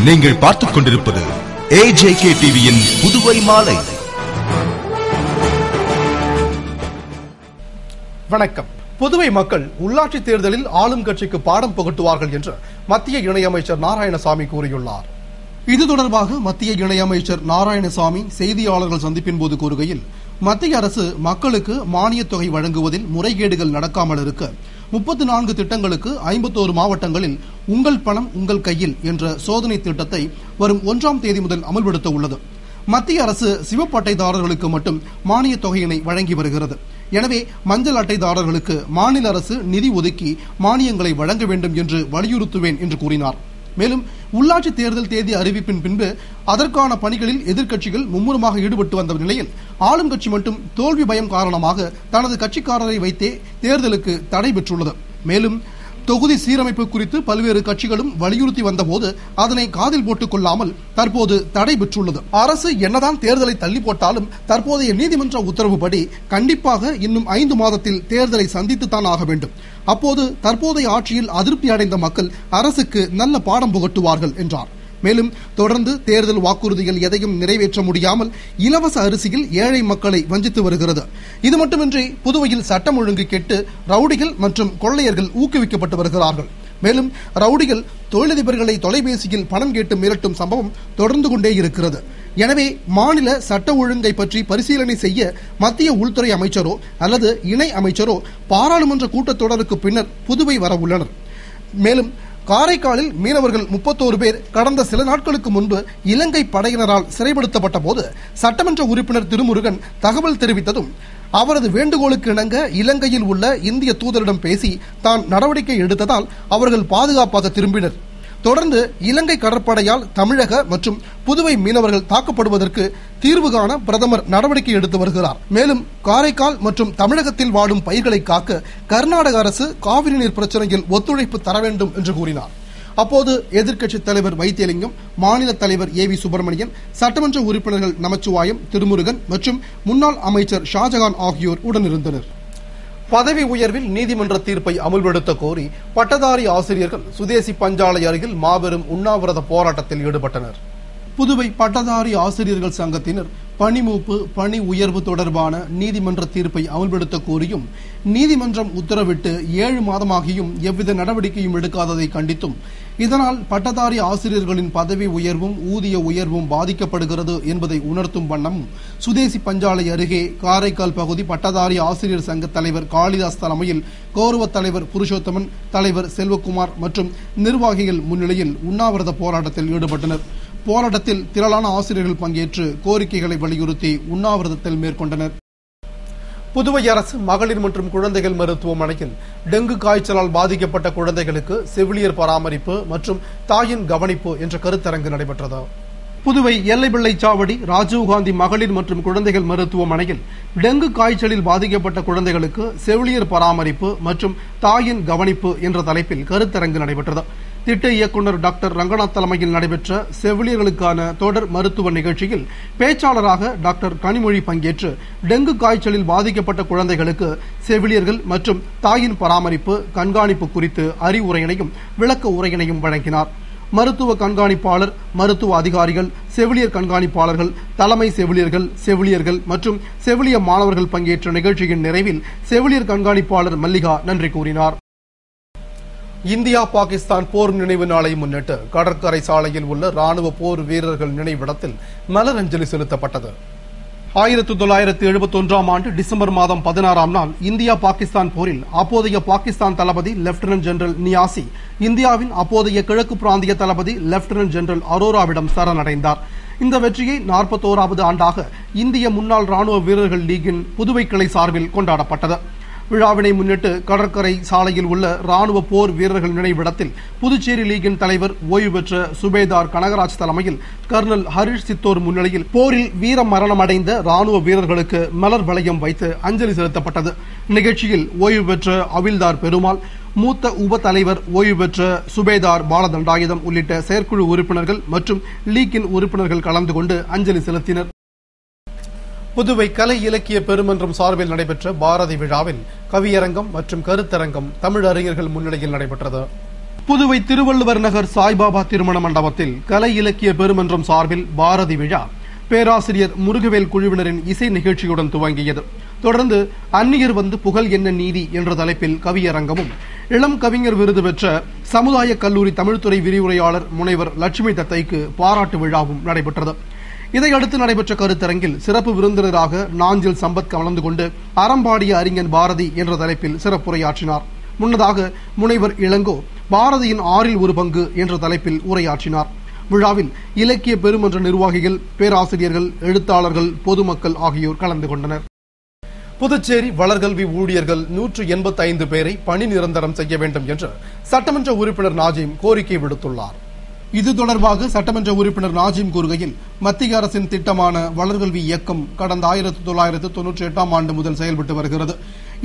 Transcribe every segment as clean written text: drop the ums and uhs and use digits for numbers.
நீங்கள் பார்த்துக் கொண்டிருப்பது AJK டிவியின் புதுவை மாலை. வணக்கம். புதுவை மக்கள் உள்ளாட்சி தேர்தலில் ஆளும் கட்சிக்கு பாடம் புகட்டுவார்கள் என்று மத்திய இணையமைச்சர் நாராயணசாமி கூறியுள்ளார். இது தொடர்பாக மத்திய இணையமைச்சர் நாராயணசாமி செய்தியாளர்கள் சந்திப்பின் போது கூறுகையில், மத்திய அரசு மக்களுக்கு மானியத் தொகை வழங்குவதில் முறைகேடுகள் நடக்காமல் இருக்க 34 திட்டங்களுக்கு 51 மாவட்டங்களில் உங்கள் பணம் உங்கள் கையில் என்ற சோதனை திட்டத்தை வரும் 1ஆம் தேதி முதல் அமல்படுத்த உள்ளது. மத்திய அரசு சிவப்பு அட்டைதாரர்களுக்கு மட்டும் மானியத் தொகையினை வழங்கி வருகிறது. எனவே மஞ்சள் அட்டைதாரர்களுக்கு மாநில அரசு நிதி ஒதுக்கி மானியங்களை வழங்க வேண்டும் என்று வலியுறுத்துவேன் என்று கூறினார். மேலும் உள்ளாட்சி தேர்தல் தேதி அறிவிப்பின் பின்பு அதற்கான பணிகளில் எதிர்க்கட்சிகள் மும்முரமாக ஈடுபட்டு வந்த நிலையில் ஆளும் கட்சி மட்டும் தோல்வி பயம் காரணமாக தனது கட்சிக்காரரை வைத்தே தேர்தலுக்கு தடை பெற்றுள்ளது. மேலும் தொகுதி சீரமைப்பு குறித்து பல்வேறு கட்சிகளும் வலியுறுத்தி வந்தபோது அதனை காதில் போட்டுக் கொள்ளாமல் தற்போது தடை பெற்றுள்ளது. அரசு என்னதான் தேர்தலை தள்ளி போட்டாலும் தற்போதைய நீதிமன்ற உத்தரவுப்படி கண்டிப்பாக இன்னும் 5 மாதத்தில் தேர்தலை சந்தித்துத்தான் ஆக வேண்டும். அப்போது தற்போதைய ஆட்சியில் அதிருப்தி அடைந்த மக்கள் அரசுக்கு நல்ல பாடம் புகட்டுவார்கள் என்றார். மேலும் தொடர்ந்து தேர்தல் வாக்குறுதிகள் எதையும் நிறைவேற்ற முடியாமல் இலவச அரிசியில் ஏழை மக்களை வஞ்சித்து வருகிறது. இது மட்டுமின்றி புதுவையில் சட்டம் ஒழுங்கு கெட்டு ரவுடிகள் மற்றும் கொள்ளையர்கள் ஊக்குவிக்கப்பட்டு வருகிறார்கள். மேலும் ரவுடிகள் தொழிலதிபர்களை தொலைபேசியில் பணம் கேட்டு மிரட்டும் சம்பவம் தொடர்ந்து கொண்டே இருக்கிறது. எனவே மாநில சட்ட ஒழுங்கை பற்றி பரிசீலனை செய்ய மத்திய உள்துறை அமைச்சரோ அல்லது இணை அமைச்சரோ பாராளுமன்ற கூட்டத்தொடருக்கு பின்னர் புதுவை வர உள்ளனர். மேலும் காரைக்காலில் மீனவர்கள் 31 பேர் கடந்த சில நாட்களுக்கு முன்பு இலங்கை படையினரால் சிறைப்படுத்தப்பட்ட போது சட்டமன்ற உறுப்பினர் திருமுருகன் தகவல் தெரிவித்ததும் அவரது வேண்டுகோளுக்கு இணங்க இலங்கையில் உள்ள இந்திய தூதரிடம் பேசி தான் நடவடிக்கை எடுத்ததால் அவர்கள் பாதுகாப்பாக திரும்பினர். தொடர்ந்து இலங்கை கடற்படையால் தமிழக மற்றும் புதுவை மீனவர்கள் தாக்கப்படுவதற்கு தீர்வு காண பிரதமர் நடவடிக்கை எடுத்து வருகிறார். மேலும் காரைக்கால் மற்றும் தமிழகத்தில் வாழும் பயிர்களை காக்க கர்நாடக அரசு காவிரி நீர் பிரச்சனையில் ஒத்துழைப்பு தர வேண்டும் என்று கூறினார். அப்போது எதிர்க்கட்சித் தலைவர் வைத்தியலிங்கம், மாநில தலைவர் AV சுப்பிரமணியன், சட்டமன்ற உறுப்பினர்கள் நமச்சிவாயம், திருமுருகன் மற்றும் முன்னாள் அமைச்சர் ஷாஜகான் ஆகியோர் உடனிருந்தனர். பதவி உயர்வில் நீதிமன்ற தீர்ப்பை அமுல்படுத்த கோரி பட்டதாரி ஆசிரியர்கள் சுதேசி பஞ்சாலை அருகில் மாபெரும் உண்ணாவிரத போராட்டத்தில் ஈடுபட்டனர். புதுவை பட்டதாரி ஆசிரியர்கள் சங்கத்தினர் பணி மூப்பு, பணி உயர்வு தொடர்பான நீதிமன்ற தீர்ப்பை அமல்படுத்த கோரியும் நீதிமன்றம் உத்தரவிட்டு 7 மாதமாகியும் எவ்வித நடவடிக்கையும் எடுக்காததை கண்டித்தும் இதனால் பட்டதாரி ஆசிரியர்களின் பதவி உயர்வும் ஊதிய உயர்வும் பாதிக்கப்படுகிறது என்பதை உணர்த்தும் வண்ணமும் சுதேசி பஞ்சாலை அருகே காரைக்கால் பகுதி பட்டதாரி ஆசிரியர் சங்க தலைவர் காளிதாஸ் தலைமையில் கௌரவ தலைவர் புருஷோத்தமன், தலைவர் செல்வகுமார் மற்றும் நிர்வாகிகள் முன்னிலையில் உண்ணாவிரத போராட்டத்தில் ஈடுபட்டனர். போராட்டத்தில் திரளான ஆசிரியர்கள் பங்கேற்று கோரிக்கைகளை வலியுறுத்தி உண்ணாவிரதத்தில் மேற்கொண்டனர். புதுவை அரசு மகளிர் மற்றும் குழந்தைகள் மருத்துவமனையில் டெங்கு காய்ச்சலால் பாதிக்கப்பட்ட குழந்தைகளுக்கு செவிலியர் பராமரிப்பு மற்றும் தாயின் கவனிப்பு என்ற கருத்தரங்கு நடைபெற்றது. புதுவை எல்லைப்பிள்ளைச்சாவடி ராஜீவ்காந்தி மகளிர் மற்றும் குழந்தைகள் மருத்துவமனையில் டெங்கு காய்ச்சலில் பாதிக்கப்பட்ட குழந்தைகளுக்கு செவிலியர் பராமரிப்பு மற்றும் தாயின் கவனிப்பு என்ற தலைப்பில் கருத்தரங்கு நடைபெற்றது. திட்ட இயக்குநர் டாக்டர் ரங்கநாத் தலைமையில் நடைபெற்ற செவிலியர்களுக்கான தொடர் மருத்துவ நிகழ்ச்சியில் பேச்சாளராக டாக்டர் கனிமொழி பங்கேற்று டெங்கு காய்ச்சலில் பாதிக்கப்பட்ட குழந்தைகளுக்கு செவிலியர்கள் மற்றும் தாயின் பராமரிப்பு, கண்காணிப்பு குறித்து அறிவுரையினையும் விளக்க உரையினையும் வழங்கினார். மருத்துவ கண்காணிப்பாளர், மருத்துவ அதிகாரிகள், செவிலியர் கண்காணிப்பாளர்கள், தலைமை செவிலியர்கள் மற்றும் செவிலிய மாணவர்கள் பங்கேற்ற நிகழ்ச்சியின் நிறைவில் செவிலியர் கண்காணிப்பாளர் மல்லிகா நன்றி கூறினார். இந்தியா பாகிஸ்தான் போர் நினைவு நாளை முன்னிட்டு கடற்கரை சாலையில் உள்ள ராணுவ போர் வீரர்கள் நினைவிடத்தில் மலரஞ்சலி செலுத்தப்பட்டது. 1971ஆம் ஆண்டு டிசம்பர் மாதம் 16ஆம் நாள் இந்தியா பாகிஸ்தான் போரில் அப்போதைய பாகிஸ்தான் தளபதி லெப்டினன்ட் ஜெனரல் நியாசி இந்தியாவின் அப்போதைய கிழக்கு பிராந்திய தளபதி லெப்டினன்ட் ஜெனரல் அரோராவிடம் சரணடைந்தார். இந்த வெற்றியை 41வது ஆண்டாக இந்திய முன்னாள் ராணுவ வீரர்கள் லீகின் புதுவை கிளை சார்பில் கொண்டாடப்பட்டது. விழாவினை முன்னிட்டு கடற்கரை சாலையில் உள்ள ராணுவ போர் வீரர்கள் நினைவிடத்தில் புதுச்சேரி லீகின் தலைவர் ஓய்வு பெற்ற சுபேதார் கனகராஜ் தலைமையில் கர்னல் ஹரிஷ் சித்தோர் முன்னிலையில் போரில் வீர மரணமடைந்த ராணுவ வீரர்களுக்கு மலர் வளையம் வைத்து அஞ்சலி செலுத்தப்பட்டது. நிகழ்ச்சியில் ஓய்வு பெற்ற அவில்தார் பெருமாள், மூத்த உப தலைவர் ஓய்வு பெற்ற சுபேதார் பாலதண்டாயுதம் உள்ளிட்ட செயற்குழு உறுப்பினர்கள் மற்றும் லீக்கின் உறுப்பினர்கள் கலந்து கொண்டு அஞ்சலி செலுத்தினர். புதுவை கலை இலக்கிய பெருமன்றம் சார்பில் நடைபெற்ற பாரதி விழாவில் கவியரங்கம் மற்றும் கருத்தரங்கம் தமிழ் அறிஞர்கள் முன்னிலையில் நடைபெற்றது. புதுவை திருவள்ளுவர் நகர் சாய்பாபா திருமண மண்டபத்தில் கலை இலக்கிய பெருமன்றம் சார்பில் பாரதி விழா பேராசிரியர் முருகவேல் குழுவினரின் இசை நிகழ்ச்சியுடன் துவங்கியது. தொடர்ந்து அந்நியர் வந்து புகழ் என்ன நீதி என்ற தலைப்பில் கவியரங்கமும், இளம் கவிஞர் விருது பெற்ற சமுதாய கல்லூரி தமிழ்துறை விரிவுரையாளர் முனைவர் லட்சுமி தத்தைக்கு பாராட்டு விழாவும் நடைபெற்றது. இதையடுத்து நடைபெற்ற கருத்தரங்கில் சிறப்பு விருந்தினராக நாஞ்சில் சம்பத் கலந்து கொண்டு அறம்பாடிய அறிஞன் பாரதி என்ற தலைப்பில் சிறப்புரையாற்றினார். முன்னதாக முனைவர் இளங்கோ பாரதியின் 1/6 பங்கு என்ற தலைப்பில் உரையாற்றினார். விழாவில் இலக்கிய பெருமன்ற நிர்வாகிகள், பேராசிரியர்கள், எழுத்தாளர்கள், பொதுமக்கள் ஆகியோர் கலந்து கொண்டனர். புதுச்சேரி வளர்கல்வி ஊழியர்கள் 185 பேரை பணி நிரந்தரம் செய்ய வேண்டும் என்று சட்டமன்ற உறுப்பினர் நாஜிம் கோரிக்கை விடுத்துள்ளார். இது தொடர்பாக சட்டமன்ற உறுப்பினர் நாஜிம் கூறுகையில், மத்திய அரசின் திட்டமான வளர்கல்வி இயக்கம் கடந்த 1998ஆம் ஆண்டு முதல் செயல்பட்டு வருகிறது.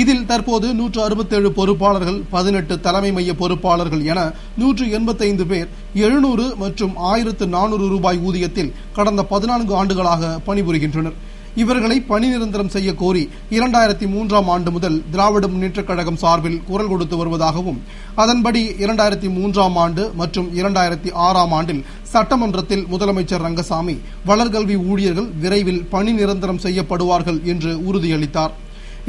இதில் தற்போது 167 பொறுப்பாளர்கள், 18 தலைமை மைய பொறுப்பாளர்கள் என 185 பேர் 700 மற்றும் 1400 ரூபாய் ஊதியத்தில் கடந்த 14 ஆண்டுகளாக பணிபுரிகின்றனர். இவர்களை பணி நிரந்தரம் செய்ய கோரி 2003ஆம் ஆண்டு முதல் திராவிட முன்னேற்றக் கழகம் சார்பில் குரல் கொடுத்து வருவதாகவும், அதன்படி 2003ஆம் ஆண்டு மற்றும் 2006ஆம் ஆண்டில் சட்டமன்றத்தில் முதலமைச்சர் ரங்கசாமி வளர்கல்வி ஊழியர்கள் விரைவில் பணி நிரந்தரம் செய்யப்படுவார்கள் என்று உறுதியளித்தார்.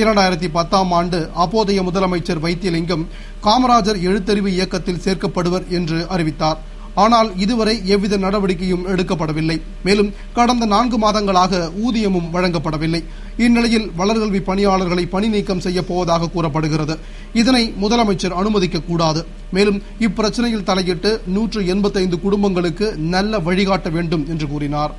2010ஆம் ஆண்டு அப்போதைய முதலமைச்சர் வைத்தியலிங்கம் காமராஜர் எழுத்தறிவு இயக்கத்தில் சேர்க்கப்படுவர் என்று அறிவித்தார். ஆனால் இதுவரை எவ்வித நடவடிக்கையும் எடுக்கப்படவில்லை. மேலும் கடந்த 4 மாதங்களாக ஊதியமும் வழங்கப்படவில்லை. இந்நிலையில் வளர்கல்வி பணியாளர்களை பணி நீக்கம் செய்ய போவதாக கூறப்படுகிறது. இதனை முதலமைச்சர் அனுமதிக்க கூடாது. மேலும் இப்பிரச்சனையில் தலையிட்டு 185 குடும்பங்களுக்கு நல்ல வழிகாட்ட வேண்டும் என்று கூறினார்.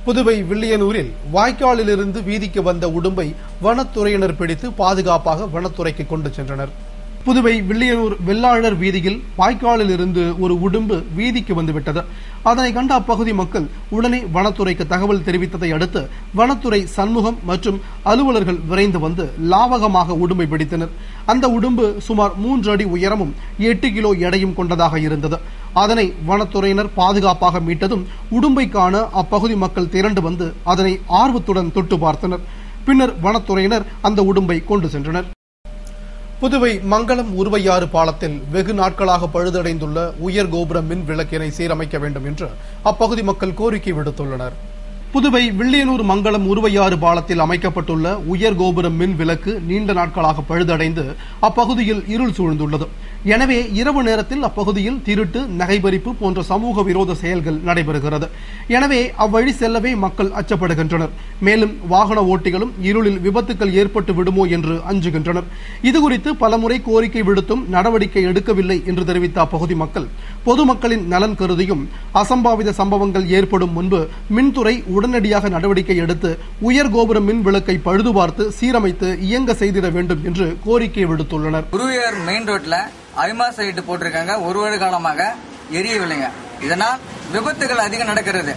புதுவை வில்லியனூரில் வாய்க்காலிலிருந்து வீதிக்கு வந்த உடும்பை வனத்துறையினர் பிடித்து பாதுகாப்பாக வனத்துறைக்கு கொண்டு சென்றனர். புதுவை வில்லியனூர் வெள்ளாளர் வீதியில் வாய்க்காலில் இருந்து ஒரு உடும்பு வீதிக்கு வந்துவிட்டது. அதனை கண்ட அப்பகுதி மக்கள் உடனே வனத்துறைக்கு தகவல் தெரிவித்ததை அடுத்து வனத்துறை சண்முகம் மற்றும் அலுவலர்கள் விரைந்து வந்து லாவகமாக உடும்பை பிடித்தனர். அந்த உடும்பு சுமார் 3 அடி உயரமும் 8 கிலோ எடையும் கொண்டதாக இருந்தது. அதனை வனத்துறையினர் பாதுகாப்பாக மீட்டதும் உடும்பை காண அப்பகுதி மக்கள் திரண்டு வந்து அதனை ஆர்வத்துடன் தொட்டு பார்த்தனர். பின்னர் வனத்துறையினர் அந்த உடும்பை கொண்டு சென்றனர். புதுவை மங்களம் உருவையாறு பாலத்தில் வெகு நாட்களாக பழுதடைந்துள்ள உயர் கோபுர மின் விளக்கினை சீரமைக்க வேண்டும் என்று அப்பகுதி மக்கள் கோரிக்கை விடுத்துள்ளனர். புதுவை வில்லியனூர் மங்களம் உருவையாறு பாலத்தில் அமைக்கப்பட்டுள்ள உயர் கோபுர மின் விளக்கு நீண்ட நாட்களாக பழுதடைந்து அப்பகுதியில் இருள் சூழ்ந்துள்ளது. எனவே இரவு நேரத்தில் அப்பகுதியில் திருட்டு, நகைபறிப்பு போன்ற சமூக விரோத செயல்கள் நடைபெறுகிறது. எனவே அவ்வழி செல்லவே மக்கள் அச்சப்படுகின்றனர். மேலும் வாகன ஓட்டிகளும் இருளில் விபத்துக்கள் ஏற்பட்டு விடுமோ என்று அஞ்சுகின்றனர். இதுகுறித்து பலமுறை கோரிக்கை விடுத்தும் நடவடிக்கை எடுக்கவில்லை என்று தெரிவித்த அப்பகுதி மக்கள் பொதுமக்களின் நலன் கருதியும் அசம்பாவித சம்பவங்கள் ஏற்படும் முன்பு மின்துறை உடனடியாக நடவடிக்கை எடுத்து உயர் கோபுர மின் விளக்கை பழுது பார்த்து சீரமைத்து இயங்க செய்திட வேண்டும் என்று கோரிக்கை விடுத்துள்ளனர். குருவியார் மெயின் ரோட்ல ஐமா சைட் போட்டிருக்காங்க. 1 வருட காலமாக எரியவில்லைங்க. இதனால் விபத்துகள் அதிகம் நடக்கிறது.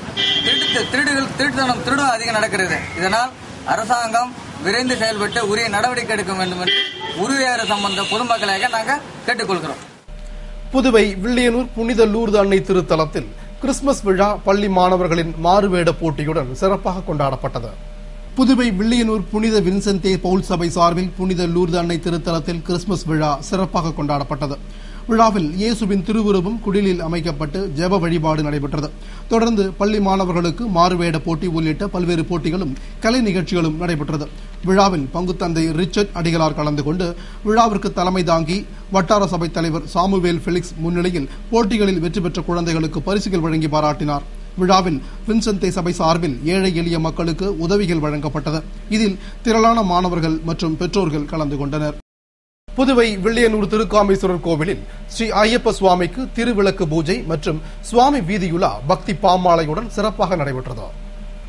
திருடும் அதிகம் நடக்கிறது. இதனால் அரசாங்கம் விரைந்து செயல்பட்டு உரிய நடவடிக்கை எடுக்க வேண்டும் என்று உருவியாறு சம்பந்த பொதுமக்களாக நாங்கள் கேட்டுக்கொள்கிறோம். புதுவை வில்லியனூர் புனித லூர்து அன்னை திருத்தலத்தில் கிறிஸ்துமஸ் விழா பள்ளி மாணவர்களின் மாறுவேட போட்டியுடன் சிறப்பாக கொண்டாடப்பட்டது. புதுவை வில்லியனூர் புனித வின்சென்டே பவுல் சபை சார்பில் புனித லூர்து அன்னை திருத்தலத்தில் கிறிஸ்துமஸ் விழா சிறப்பாக கொண்டாடப்பட்டது. விழாவில் இயேசுவின் திருவுருவம் குடிலில் அமைக்கப்பட்டு ஜெப வழிபாடு நடைபெற்றது. தொடர்ந்து பள்ளி மாணவர்களுக்கு மாறுவேட போட்டி உள்ளிட்ட பல்வேறு போட்டிகளும் கலை நிகழ்ச்சிகளும் நடைபெற்றது. விழாவில் பங்குத்தந்தை ரிச்சர்ட் அடிகளார் கலந்து கொண்டு விழாவிற்கு தலைமை தாங்கி வட்டார சபை தலைவர் சாமுவேல் பெலிக்ஸ் முன்னிலையில் போட்டிகளில் வெற்றி பெற்ற குழந்தைகளுக்கு பரிசுகள் வழங்கி பாராட்டினார். விழாவில் வின்சென்டே சபை சார்பில் ஏழை எளிய மக்களுக்கு உதவிகள் வழங்கப்பட்டது. இதில் திரளான மாணவர்கள் மற்றும் பெற்றோர்கள் கலந்து கொண்டனர். புதுவை வில்லியனூர் திருக்காமேஸ்வரர் கோவிலில் ஸ்ரீ ஐயப்ப சுவாமிக்கு திருவிளக்கு பூஜை மற்றும் சுவாமி வீதியுலா பக்தி பாமாலையுடன் சிறப்பாக நடைபெற்றது.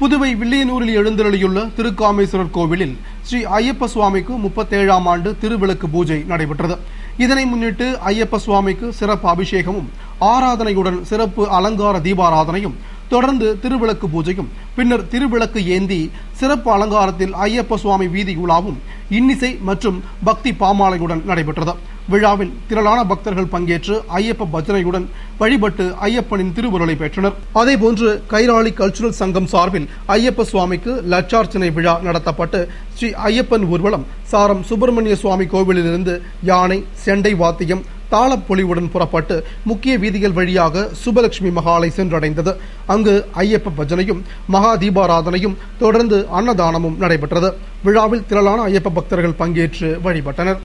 புதுவை வில்லியனூரில் எழுந்தருளியுள்ள திருக்காமேஸ்வரர் கோவிலில் ஸ்ரீ ஐயப்ப சுவாமிக்கு 37ஆம் ஆண்டு திருவிளக்கு பூஜை நடைபெற்றது. இதனை முன்னிட்டு ஐயப்ப சுவாமிக்கு சிறப்பு அபிஷேகமும் ஆராதனையுடன் சிறப்பு அலங்கார தீபாராதனையும், தொடர்ந்து திருவிளக்கு பூஜையும், பின்னர் திருவிளக்கு ஏந்தி சிறப்பு அலங்காரத்தில் ஐயப்ப சுவாமி வீதி உலாவும் இன்னிசை மற்றும் பக்தி பாமாலையுடன் நடைபெற்றது. விழாவில் திரளான பக்தர்கள் பங்கேற்று ஐயப்ப பஜனையுடன் வழிபட்டு ஐயப்பனின் திருவுருளை பெற்றனர். அதேபோன்று கைராளி கல்ச்சுரல் சங்கம் சார்பில் ஐயப்ப சுவாமிக்கு லட்சார்ச்சனை விழா நடத்தப்பட்டு ஸ்ரீ ஐயப்பன் ஊர்வலம் சாரம் சுப்பிரமணிய சுவாமி கோவிலிலிருந்து யானை, செண்டை வாத்தியம், தாளப்பொலிவுடன் புறப்பட்டு முக்கிய வீதிகள் வழியாக சுபலட்சுமி மகாலை சென்றடைந்தது. அங்கு ஐயப்ப பஜனையும் மகா தீபாராதனையும் தொடர்ந்து அன்னதானமும் நடைபெற்றது. விழாவில் திரளான ஐயப்ப பக்தர்கள் பங்கேற்று வழிபட்டனர்.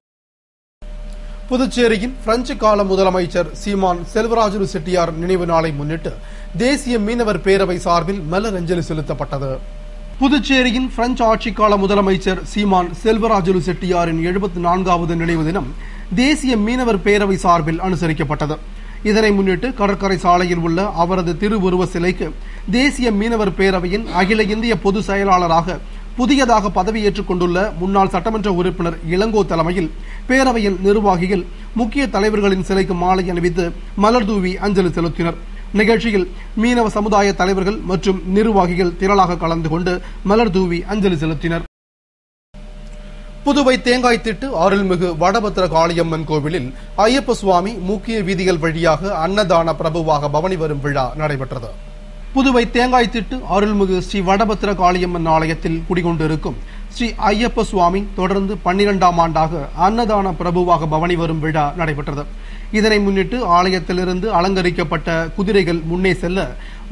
புதுச்சேரியின் பிரெஞ்சு கால முதலமைச்சர் சீமான் செல்வராஜுலு செட்டியார் நினைவு நாளை முன்னிட்டு தேசிய மீனவர் பேரவை சார்பில் மலர் அஞ்சலி செலுத்தப்பட்டது. புதுச்சேரியின் பிரெஞ்சு ஆட்சிக்கால முதலமைச்சர் சீமான் செல்வராஜுலு செட்டியாரின் 74வது நினைவு தினம் தேசிய மீனவர் பேரவை சார்பில் அனுசரிக்கப்பட்டது. இதனை முன்னிட்டு கடற்கரை சாலையில் உள்ள அவரது திருவுருவ சிலைக்கு தேசிய மீனவர் பேரவையின் அகில இந்திய பொதுச் செயலாளராக புதியதாக பதவியேற்றுக் கொண்டுள்ள முன்னாள் சட்டமன்ற உறுப்பினர் இளங்கோ தலைமையில் பேரவையின் நிர்வாகிகள் முக்கிய தலைவர்களின் சிலைக்கு மாலை அணிவித்து மலர் தூவி அஞ்சலி செலுத்தினர். நிகழ்ச்சியில் மீனவ சமுதாய தலைவர்கள் மற்றும் நிர்வாகிகள் திரளாக கலந்து கொண்டு மலர் தூவி அஞ்சலி செலுத்தினர். புதுவை தேங்காய்த்திட்டு அருள்மிகு வடபத்திர காளியம்மன் கோவிலில் ஐயப்ப சுவாமி முக்கிய வீதிகள் வழியாக அன்னதான பிரபுவாக பவனி வரும் விழா நடைபெற்றது. புதுவை தேங்காய்த்திட்டு அருள்மிகு ஸ்ரீ வடபத்திர காளியம்மன் ஆலயத்தில் குடிகொண்டிருக்கும் ஸ்ரீ ஐயப்ப சுவாமி தொடர்ந்து 12ஆம் ஆண்டாக அன்னதான பிரபுவாக பவனி வரும் விழா நடைபெற்றது. இதனை முன்னிட்டு ஆலயத்திலிருந்து அலங்கரிக்கப்பட்ட குதிரைகள் முன்னே செல்ல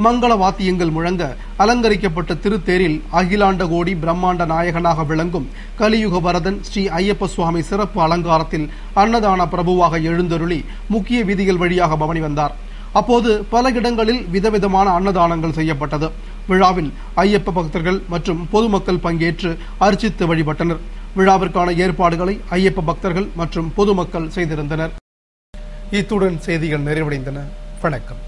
மங்கள வாத்தியங்கள் முழங்க அலங்கரிக்கப்பட்ட திருத்தேரில் அகிலாண்ட கோடி பிரம்மாண்ட நாயகனாக விளங்கும் கலியுக வரதன் ஸ்ரீ ஐயப்ப சுவாமி சிறப்பு அலங்காரத்தில் அன்னதான பிரபுவாக எழுந்தருளி முக்கிய வீதிகள் வழியாக பவனி வந்தார். அப்போது பல இடங்களில் விதவிதமான அன்னதானங்கள் செய்யப்பட்டது. விழாவில் ஐயப்ப பக்தர்கள் மற்றும் பொதுமக்கள் பங்கேற்று அர்ச்சித்து வழிபட்டனர். விழாவிற்கான ஏற்பாடுகளை ஐயப்ப பக்தர்கள் மற்றும் பொதுமக்கள் செய்திருந்தனர். இத்துடன் செய்திகள் நிறைவடைந்தன. வணக்கம்.